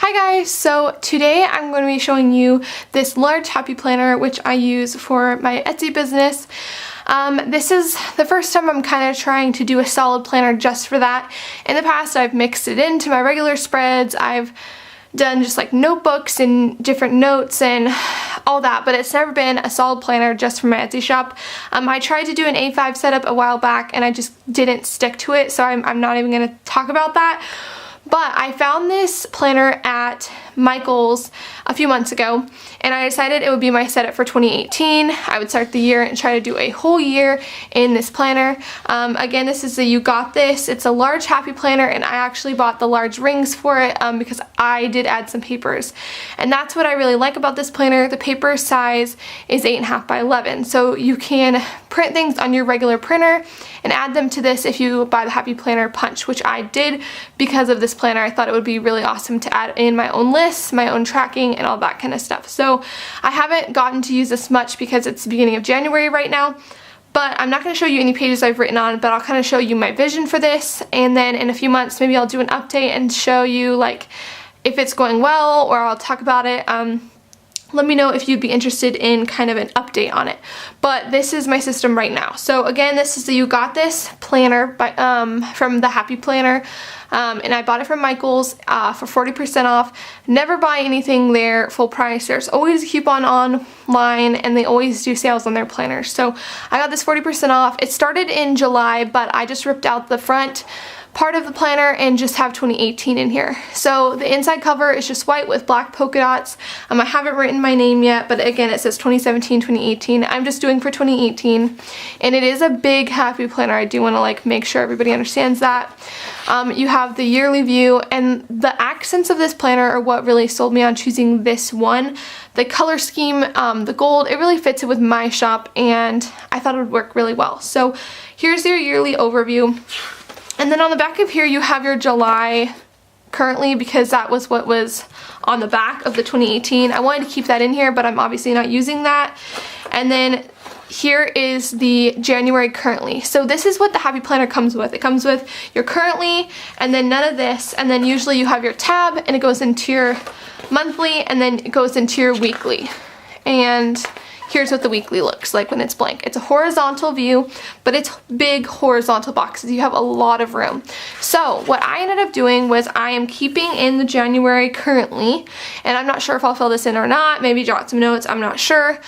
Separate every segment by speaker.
Speaker 1: Hi guys, so today I'm going to be showing you this large happy planner which I use for my Etsy business. This is the first time I'm kind of trying to do a solid planner just for that. In the past I've mixed it into my regular spreads, I've done just like notebooks and different notes and all that, but it's never been a solid planner just for my Etsy shop. I tried to do an A5 setup a while back and I just didn't stick to it, so I'm not even going to talk about that. But I found this planner at Michael's a few months ago and I decided it would be my setup for 2018. I would start the year and try to do a whole year in this planner. Again, this is the You Got This. It's a large happy planner and I actually bought the large rings for it because I did add some papers. And that's what I really like about this planner. The paper size is 8.5 by 11. So you can print things on your regular printer and add them to this if you buy the Happy Planner Punch, which I did because of this planner. I thought it would be really awesome to add in my own lists, my own tracking, and all that kind of stuff. So I haven't gotten to use this much because it's the beginning of January right now, but I'm not going to show you any pages I've written on, but I'll kind of show you my vision for this, and then in a few months maybe I'll do an update and show you like if it's going well, or I'll talk about it. Let me know if you'd be interested in kind of an update on it. But this is my system right now. So again, this is the You Got This planner by, from the Happy Planner. And I bought it from Michael's for 40% off. Never buy anything there full price. There's always a coupon online and they always do sales on their planners. So I got this 40% off. It started in July, but I just ripped out the front part of the planner and just have 2018 in here. So the inside cover is just white with black polka dots. I haven't written my name yet, but again it says 2017, 2018. I'm just doing for 2018, and it is a big happy planner. I do want to like make sure everybody understands that. You have the yearly view, and the accents of this planner are what really sold me on choosing this one. The color scheme, the gold, it really fits it with my shop, and I thought it would work really well. So here's your yearly overview. And then on the back of here you have your July currently, because that was what was on the back of the 2018. I wanted to keep that in here, but I'm obviously not using that. And then here is the January currently. So this is what the Happy Planner comes with. It comes with your currently and then none of this, and then usually you have your tab and it goes into your monthly and then it goes into your weekly. And here's what the weekly looks like when it's blank. It's a horizontal view, but it's big horizontal boxes. You have a lot of room. So what I ended up doing was I am keeping in the January currently, and I'm not sure if I'll fill this in or not, maybe jot some notes, I'm not sure.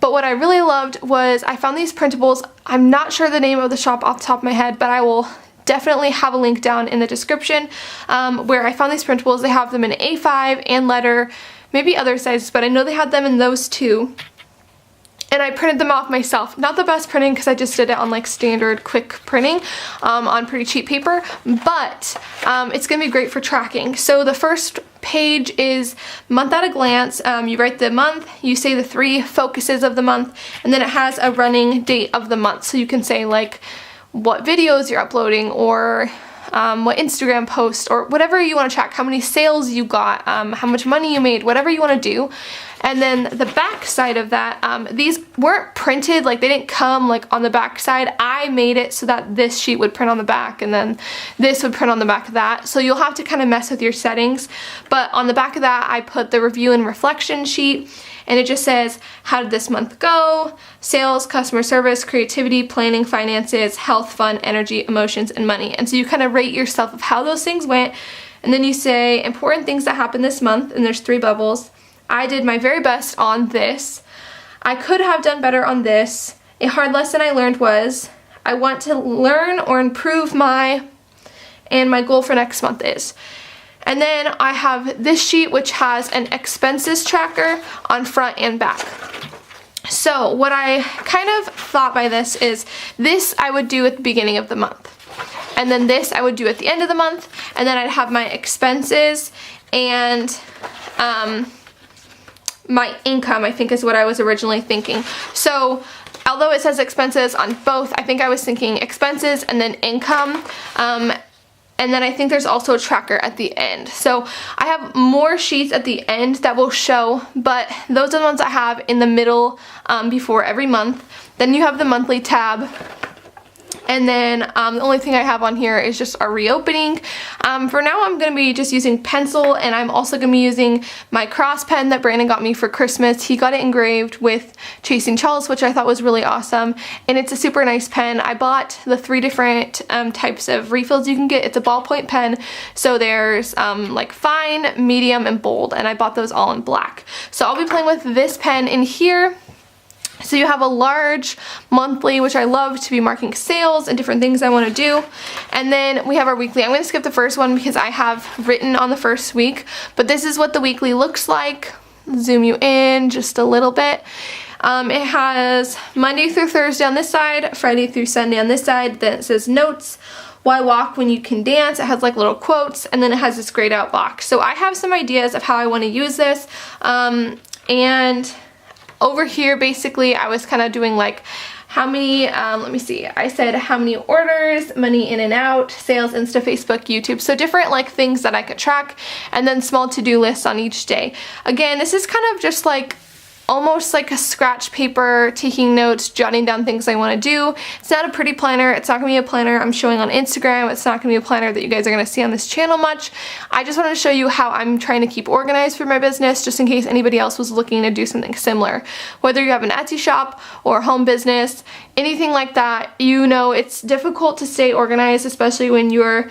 Speaker 1: But what I really loved was I found these printables. I'm not sure the name of the shop off the top of my head, but I will definitely have a link down in the description where I found these printables. They have them in A5 and letter, maybe other sizes, but I know they had them in those two. And I printed them off myself. Not the best printing because I just did it on like standard quick printing on pretty cheap paper, but it's gonna be great for tracking. So the first page is month at a glance. You write the month, you say the 3 focuses of the month, and then it has a running date of the month. So you can say like what videos you're uploading, or what Instagram post, or whatever you want to track, how many sales you got, how much money you made, whatever you want to do. And then the back side of that, these weren't printed, like they didn't come like on the back side. I made it so that this sheet would print on the back and then this would print on the back of that. So you'll have to kind of mess with your settings. But on the back of that, I put the review and reflection sheet, and it just says, how did this month go? Sales, customer service, creativity, planning, finances, health, fun, energy, emotions, and money. And so you kind of rate yourself of how those things went. And then you say important things that happened this month, and there's 3 bubbles. I did my very best on this. I could have done better on this. A hard lesson I learned was I want to learn or improve and my goal for next month is. And then I have this sheet which has an expenses tracker on front and back. So what I kind of thought by this is this I would do at the beginning of the month. And then this I would do at the end of the month. And then I'd have my expenses and my income, I think is what I was originally thinking. So although it says expenses on both, I think I was thinking expenses and then income. And then I think there's also a tracker at the end. So I have more sheets at the end that will show, but those are the ones I have in the middle before every month. Then you have the monthly tab. And then the only thing I have on here is just our reopening. For now I'm going to be just using pencil, and I'm also going to be using my cross pen that Brandon got me for Christmas. He got it engraved with Chasing Charles, which I thought was really awesome, and it's a super nice pen. I bought the 3 different types of refills you can get. It's a ballpoint pen, so there's like fine, medium, and bold, and I bought those all in black. So I'll be playing with this pen in here. So you have a large monthly, which I love to be marking sales and different things I want to do. And then we have our weekly. I'm going to skip the first one because I have written on the first week, but this is what the weekly looks like. Zoom you in just a little bit. It has Monday through Thursday on this side, Friday through Sunday on this side. Then it says notes. Why walk when you can dance? It has like little quotes, and then it has this grayed out box. So I have some ideas of how I want to use this. And over here, basically, I was kind of doing like how many, let me see, I said how many orders, money in and out, sales, Insta, Facebook, YouTube. So different like things that I could track, and then small to-do lists on each day. Again, this is kind of just like almost like a scratch paper, taking notes, jotting down things I want to do. It's not a pretty planner. It's not going to be a planner I'm showing on Instagram. It's not going to be a planner that you guys are going to see on this channel much. I just wanted to show you how I'm trying to keep organized for my business, just in case anybody else was looking to do something similar. Whether you have an Etsy shop or a home business, anything like that, you know it's difficult to stay organized, especially when you're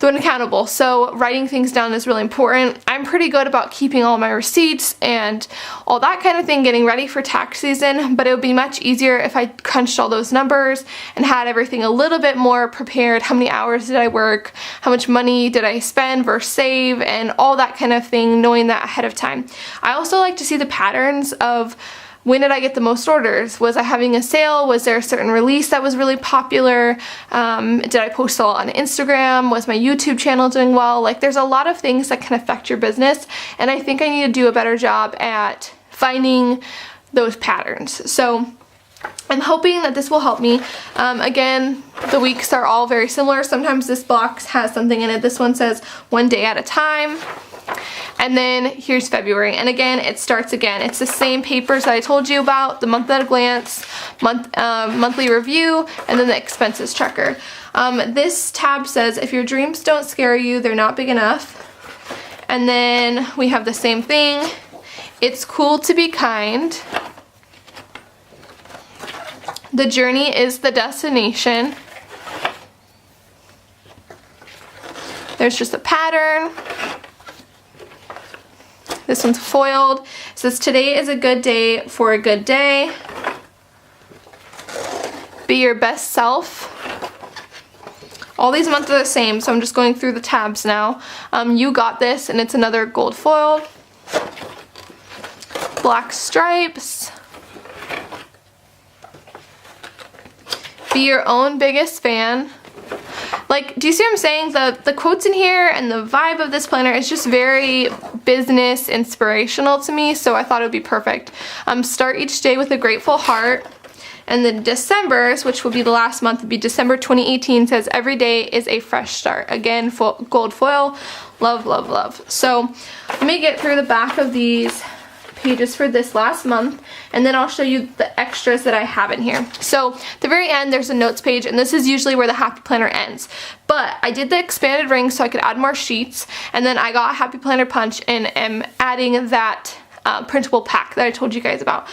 Speaker 1: accountable. So writing things down is really important. I'm pretty good about keeping all my receipts and all that kind of thing, getting ready for tax season, but it would be much easier if I crunched all those numbers and had everything a little bit more prepared. How many hours did I work? How much money did I spend versus save, and all that kind of thing, knowing that ahead of time. I also like to see the patterns of when did I get the most orders? Was I having a sale? Was there a certain release that was really popular? Did I post a lot on Instagram? Was my YouTube channel doing well? Like, there's a lot of things that can affect your business, and I think I need to do a better job at finding those patterns. So I'm hoping that this will help me. Again, the weeks are all very similar. Sometimes this box has something in it. This one says 1 day at a time. And then here's February, and again it starts again. It's the same papers that I told you about, the month at a glance, monthly review, and then the expenses tracker. This tab says if your dreams don't scare you, they're not big enough. And then we have the same thing. It's cool to be kind. The journey is the destination. There's just a pattern. This one's foiled. It says today is a good day for a good day. Be your best self. All these months are the same, so I'm just going through the tabs now. You got this, and it's another gold foil. Black stripes. Be your own biggest fan. Like, do you see what I'm saying? The quotes in here and the vibe of this planner is just very business inspirational to me, so I thought it would be perfect. Start each day with a grateful heart. And then December's, which will be the last month, would be December 2018, says every day is a fresh start. Again, gold foil. Love, love, love. So let me get through the back of these pages for this last month, and then I'll show you the extras that I have in here. So at the very end there's a notes page, and this is usually where the Happy Planner ends, but I did the expanded ring so I could add more sheets, and then I got Happy Planner Punch and am adding that printable pack that I told you guys about.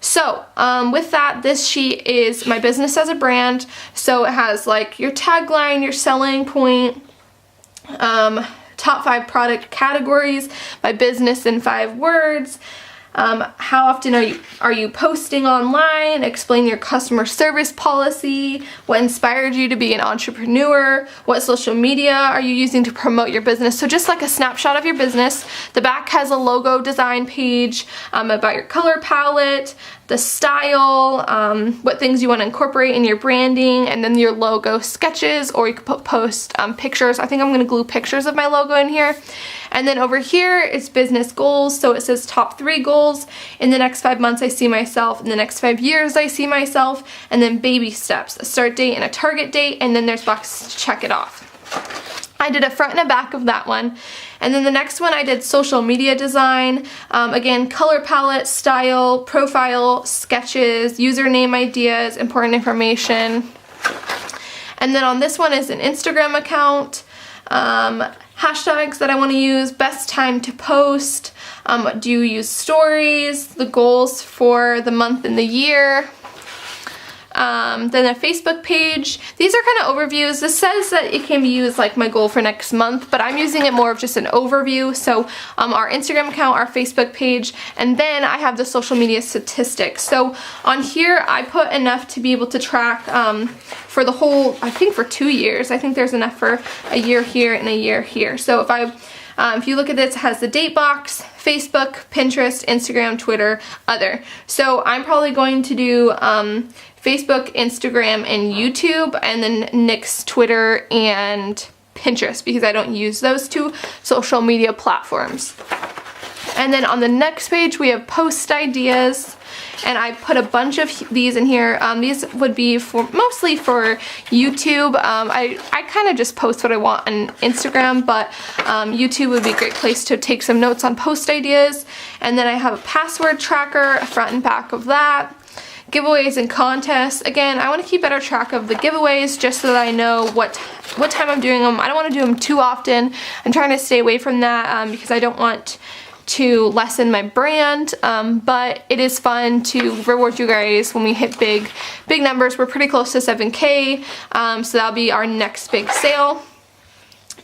Speaker 1: So with that, this sheet is my business as a brand, so it has like your tagline, your selling point, top 5 product categories, my business in 5 words, how often are you posting online, explain your customer service policy, what inspired you to be an entrepreneur, what social media are you using to promote your business. So just like a snapshot of your business. The back has a logo design page about your color palette, the style, what things you want to incorporate in your branding, and then your logo sketches, or you could post pictures. I think I'm going to glue pictures of my logo in here. And then over here is business goals, so it says top 3 goals. In the next 5 months I see myself, in the next 5 years I see myself, and then baby steps, a start date and a target date, and then there's boxes to check it off. I did a front and a back of that one. And then the next one I did social media design, again color palette, style, profile, sketches, username ideas, important information. And then on this one is an Instagram account, hashtags that I want to use, best time to post, do you use stories, the goals for the month and the year, then a Facebook page. These are kind of overviews. This says that it can be used like my goal for next month, but I'm using it more of just an overview. So our Instagram account, our Facebook page, and then I have the social media statistics. So on here I put enough to be able to track for the whole, I think for 2 years. I think there's enough for a year here and a year here. So if you look at this, it has the date box, Facebook, Pinterest, Instagram, Twitter, other. So I'm probably going to do Facebook, Instagram, and YouTube, and then Nick's Twitter and Pinterest, because I don't use those 2 social media platforms. And then on the next page we have post ideas, and I put a bunch of these in here. These would be mostly for YouTube. I kind of just post what I want on Instagram, but YouTube would be a great place to take some notes on post ideas. And then I have a password tracker, a front and back of that. Giveaways and contests. Again, I want to keep better track of the giveaways just so that I know what time I'm doing them. I don't want to do them too often. I'm trying to stay away from that because I don't want to lessen my brand, but it is fun to reward you guys when we hit big numbers. We're pretty close to 7K, so that'll be our next big sale.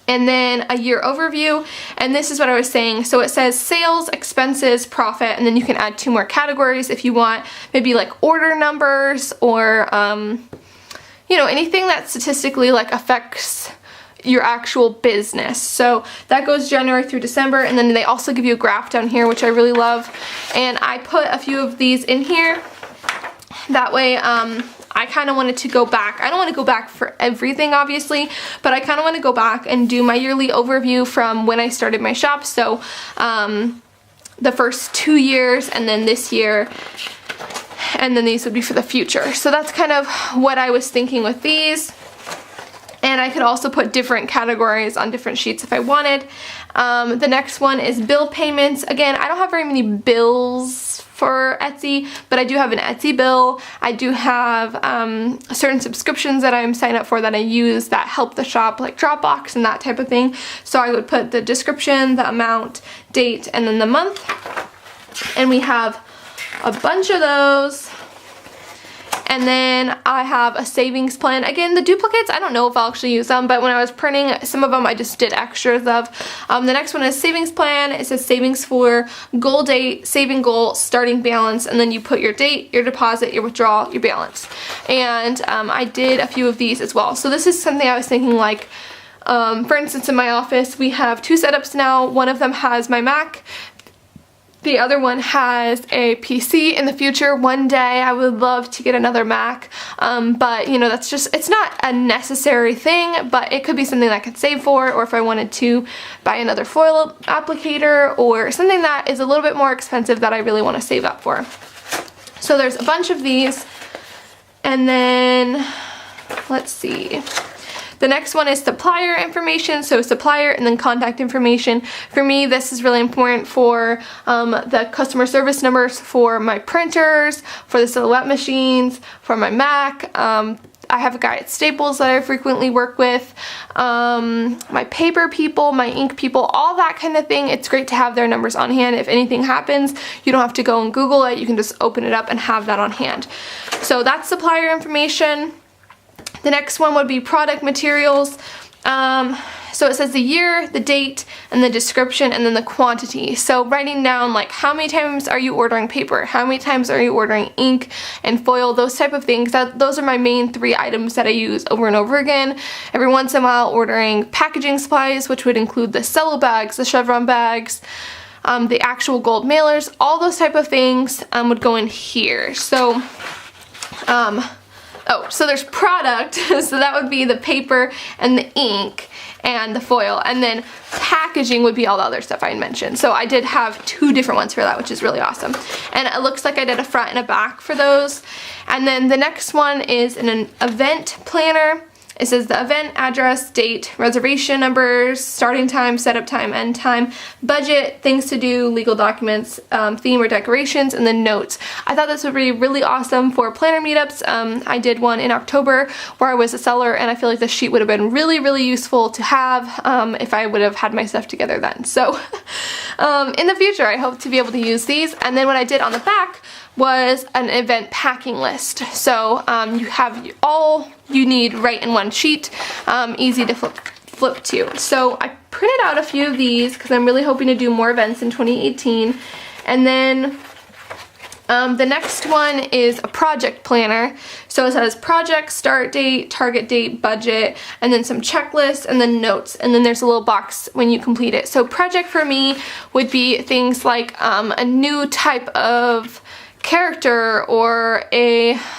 Speaker 1: And then a year overview, and this is what I was saying. So it says sales, expenses, profit, and then you can add 2 more categories if you want, maybe like order numbers or you know, anything that statistically like affects your actual business. So that goes January through December, and then they also give you a graph down here, which I really love. And I put a few of these in here. That way, I kind of wanted to go back. I don't want to go back for everything, obviously, but I kind of want to go back and do my yearly overview from when I started my shop. So the first 2 years, and then this year, and then these would be for the future. So that's kind of what I was thinking with these. And I could also put different categories on different sheets if I wanted. The next one is bill payments. Again, I don't have very many bills for Etsy, but I do have an Etsy bill. I do have certain subscriptions that I'm signed up for that I use that help the shop, like Dropbox and that type of thing. So I would put the description, the amount, date, and then the month. And we have a bunch of those. And then I have a savings plan. Again, the duplicates, I don't know if I'll actually use them, but when I was printing some of them, I just did extras of. The next one is savings plan. It says savings for goal date, saving goal, starting balance, and then you put your date, your deposit, your withdrawal, your balance. And I did a few of these as well. So this is something I was thinking like, for instance, in my office, we have 2 setups now. One of them has my Mac. The other one has a PC. In the future, one day, I would love to get another Mac, but you know, that's just, it's not a necessary thing, but it could be something that I could save for, or if I wanted to buy another foil applicator, or something that is a little bit more expensive that I really want to save up for. So there's a bunch of these, and then, let's see. The next one is supplier information, so supplier and then contact information. For me, this is really important for the customer service numbers for my printers, for the Silhouette machines, for my Mac. I have a guy at Staples that I frequently work with, my paper people, my ink people, all that kind of thing. It's great to have their numbers on hand. If anything happens, you don't have to go and Google it. You can just open it up and have that on hand. So that's supplier information. The next one would be product materials. So it says the year, the date, and the description, and then the quantity. So writing down like how many times are you ordering paper, how many times are you ordering ink and foil, those type of things. Those are my main 3 items that I use over and over again. Every once in a while ordering packaging supplies, which would include the cello bags, the chevron bags, the actual gold mailers, all those type of things would go in here. So so there's product, so that would be the paper and the ink and the foil, and then packaging would be all the other stuff I had mentioned. So I did have 2 different ones for that, which is really awesome. And it looks like I did a front and a back for those. And then the next one is an event planner. It says the event, address, date, reservation numbers, starting time, setup time, end time, budget, things to do, legal documents, theme or decorations, and then notes. I thought this would be really awesome for planner meetups. I did one in October where I was a seller, and I feel like this sheet would have been really, really useful to have if I would have had my stuff together then. So in the future, I hope to be able to use these. And then what I did on the back was an event packing list. So you have all you need right in one sheet, easy to flip to. So I printed out a few of these because I'm really hoping to do more events in 2018. And then the next one is a project planner. So it says project, start date, target date, budget, and then some checklists, and then notes, and then there's a little box when you complete it. So project for me would be things like a new type of character, or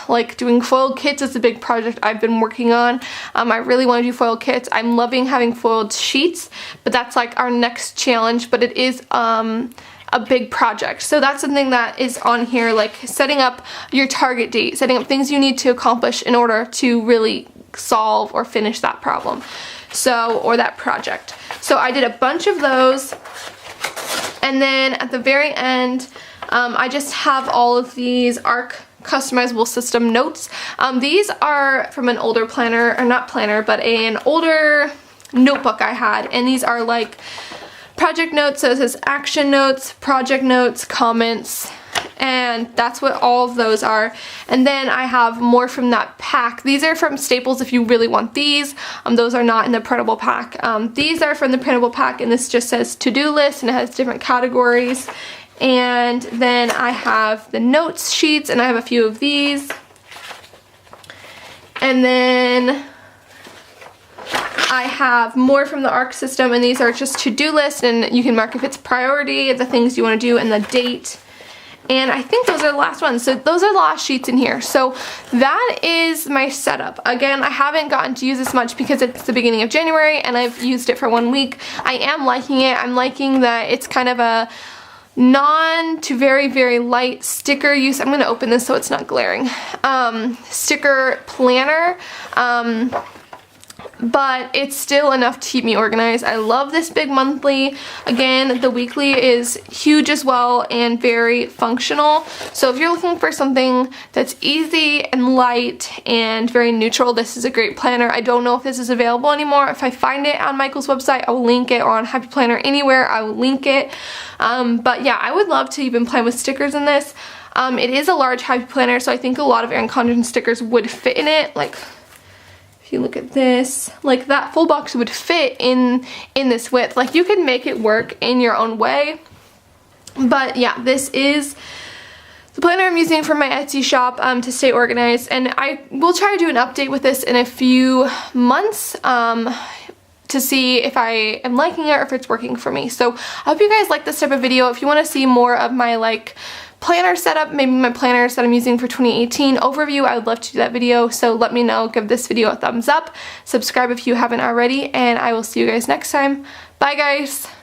Speaker 1: like doing foiled kits is a big project I've been working on. I really want to do foiled kits. I'm loving having foiled sheets, but that's like our next challenge, but it is a big project. So that's something that is on here, like setting up your target date, setting up things you need to accomplish in order to really solve or finish that problem, so, or that project. So I did a bunch of those, and then at the very end I just have all of these ARC customizable system notes. These are from an older planner, or not planner, but an older notebook I had, and these are like project notes. So it says action notes, project notes, comments, and that's what all of those are. And then I have more from that pack. These are from Staples if you really want these. Those are not in the printable pack. These are from the printable pack, and this just says to-do list, and it has different categories. And then I have the notes sheets, and I have a few of these. And then I have more from the ARC system, and these are just to-do lists, and you can mark if it's priority, the things you want to do, and the date. And I think those are the last ones. So those are the last sheets in here. So that is my setup. Again, I haven't gotten to use this much because it's the beginning of January and I've used it for 1 week. I am liking it. I'm liking that it's kind of a non to very, very light sticker use. I'm going to open this so it's not glaring. Sticker planner. But it's still enough to keep me organized. I love this big monthly. Again, the weekly is huge as well and very functional. So if you're looking for something that's easy and light and very neutral, this is a great planner. I don't know if this is available anymore. If I find it on Michael's website, I will link it, or on Happy Planner, anywhere, I will link it. But yeah, I would love to even play with stickers in this. It is a large Happy Planner, so I think a lot of Erin Condren stickers would fit in it. Like, if you look at this, like that full box would fit in this width. Like, you can make it work in your own way. But yeah, this is the planner I'm using for my Etsy shop to stay organized, and I will try to do an update with this in a few months to see if I am liking it or if it's working for me. So I hope you guys like this type of video. If you want to see more of my like planner setup, maybe my planners that I'm using for 2018 overview, I would love to do that video. So let me know, give this video a thumbs up, subscribe if you haven't already, and I will see you guys next time. Bye guys!